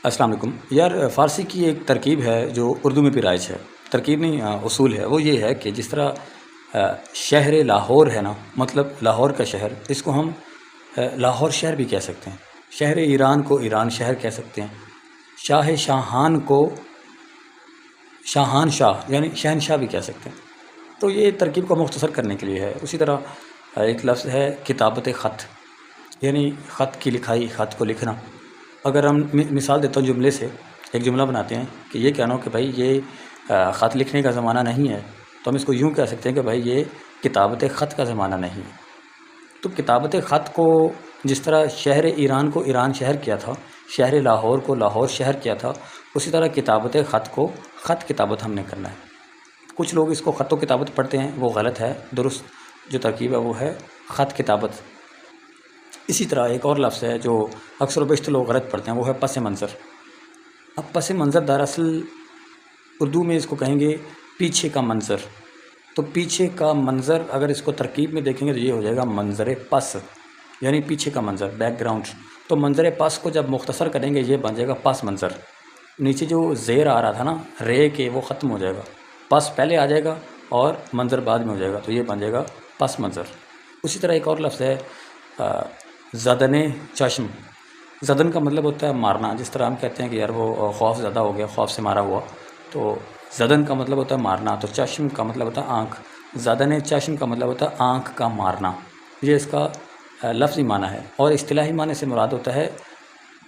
السلام علیکم یار، فارسی کی ایک ترکیب ہے جو اردو میں بھی رائج ہے. ترکیب نہیں، اصول ہے. وہ یہ ہے کہ جس طرح شہر لاہور ہے نا، مطلب لاہور کا شہر، اس کو ہم لاہور شہر بھی کہہ سکتے ہیں. شہر ایران کو ایران شہر کہہ سکتے ہیں. شاہ شاہان کو شاہان شاہ یعنی شہنشاہ بھی کہہ سکتے ہیں. تو یہ ترکیب کو مختصر کرنے کے لیے ہے. اسی طرح ایک لفظ ہے کتابت خط، یعنی خط کی لکھائی، خط کو لکھنا. اگر ہم مثال دیتا ہوں جملے سے، ایک جملہ بناتے ہیں کہ یہ کہنا ہو کہ بھائی یہ خط لکھنے کا زمانہ نہیں ہے، تو ہم اس کو یوں کہہ سکتے ہیں کہ بھائی یہ کتابت خط کا زمانہ نہیں ہے. تو کتابت خط کو جس طرح شہر ایران کو ایران شہر کیا تھا، شہر لاہور کو لاہور شہر کیا تھا، اسی طرح کتابت خط کو خط کتابت ہم نے کرنا ہے. کچھ لوگ اس کو خط و کتابت پڑھتے ہیں، وہ غلط ہے. درست جو ترکیب ہے وہ ہے خط کتابت. اسی طرح ایک اور لفظ ہے جو اکثر و بیشتر لوگ غلط پڑھتے ہیں، وہ ہے پس منظر. اب پس منظر دراصل اردو میں اس کو کہیں گے پیچھے کا منظر. تو پیچھے کا منظر اگر اس کو ترکیب میں دیکھیں گے تو یہ ہو جائے گا منظر پس، یعنی پیچھے کا منظر، بیک گراؤنڈ. تو منظر پس کو جب مختصر کریں گے یہ بن جائے گا پس منظر. نیچے جو زیر آ رہا تھا نا رے کے، وہ ختم ہو جائے گا. پس پہلے آ جائے گا اور منظر بعد میں ہو جائے گا، تو یہ بن جائے گا پس منظر. اسی طرح ایک اور لفظ ہے زدن چشم. زدن کا مطلب ہوتا ہے مارنا. جس طرح ہم کہتے ہیں کہ یار وہ خوف زدہ ہو گیا، خوف سے مارا ہوا، تو زدن کا مطلب ہوتا ہے مارنا. تو چشم کا مطلب ہوتا ہے آنکھ. زدن چشم کا مطلب ہوتا ہے آنکھ کا مارنا. یہ اس کا لفظی معنی ہے. اور اصطلاحی معنی سے مراد ہوتا ہے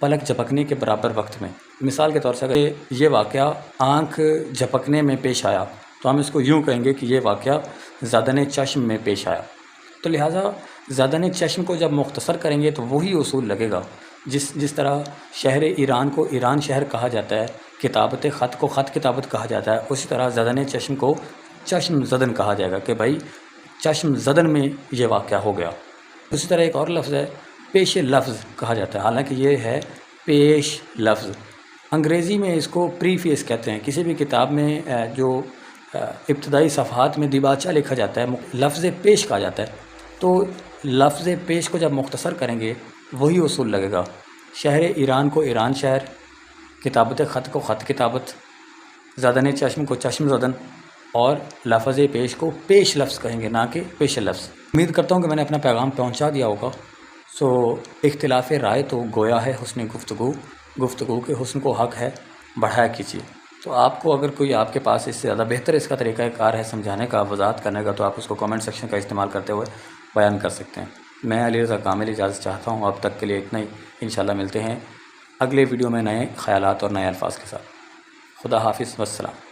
پلک جھپکنے کے برابر وقت میں. مثال کے طور سے اگر یہ واقعہ آنکھ جھپکنے میں پیش آیا تو ہم اس کو یوں کہیں گے کہ یہ واقعہ زدن چشم میں پیش آیا. تو لہٰذا زدن چشم کو جب مختصر کریں گے تو وہی اصول لگے گا. جس طرح شہر ایران کو ایران شہر کہا جاتا ہے، کتابت خط کو خط کتابت کہا جاتا ہے، اسی طرح زدن چشم کو چشم زدن کہا جائے گا کہ بھائی چشم زدن میں یہ واقعہ ہو گیا. اسی طرح ایک اور لفظ ہے پیش لفظ کہا جاتا ہے، حالانکہ یہ ہے پیش لفظ. انگریزی میں اس کو پری فیس کہتے ہیں. کسی بھی کتاب میں جو ابتدائی صفحات میں دیباچہ لکھا جاتا ہے لفظ پیش کہا جاتا ہے. تو لفظ پیش کو جب مختصر کریں گے وہی اصول لگے گا. شہر ایران کو ایران شہر، کتابت خط کو خط کتابت، زدن چشم کو چشم زدن، اور لفظ پیش کو پیش لفظ کہیں گے، نہ کہ پیش لفظ. امید کرتا ہوں کہ میں نے اپنا پیغام پہنچا دیا ہوگا. اختلاف رائے تو گویا ہے حسن گفتگو، گفتگو کے حسن کو حق ہے بڑھایا کیجیے. تو آپ کو اگر کوئی آپ کے پاس اس سے زیادہ بہتر اس کا طریقہ کار ہے سمجھانے کا، وضاحت کرنے کا، تو آپ اس کو کامنٹ سیکشن کا استعمال کرتے ہوئے بیان کر سکتے ہیں. میں علی رضا کامل اجازت چاہتا ہوں. اب تک کے لیے اتنا ہی. انشاءاللہ ملتے ہیں اگلے ویڈیو میں نئے خیالات اور نئے الفاظ کے ساتھ. خدا حافظ، والسلام.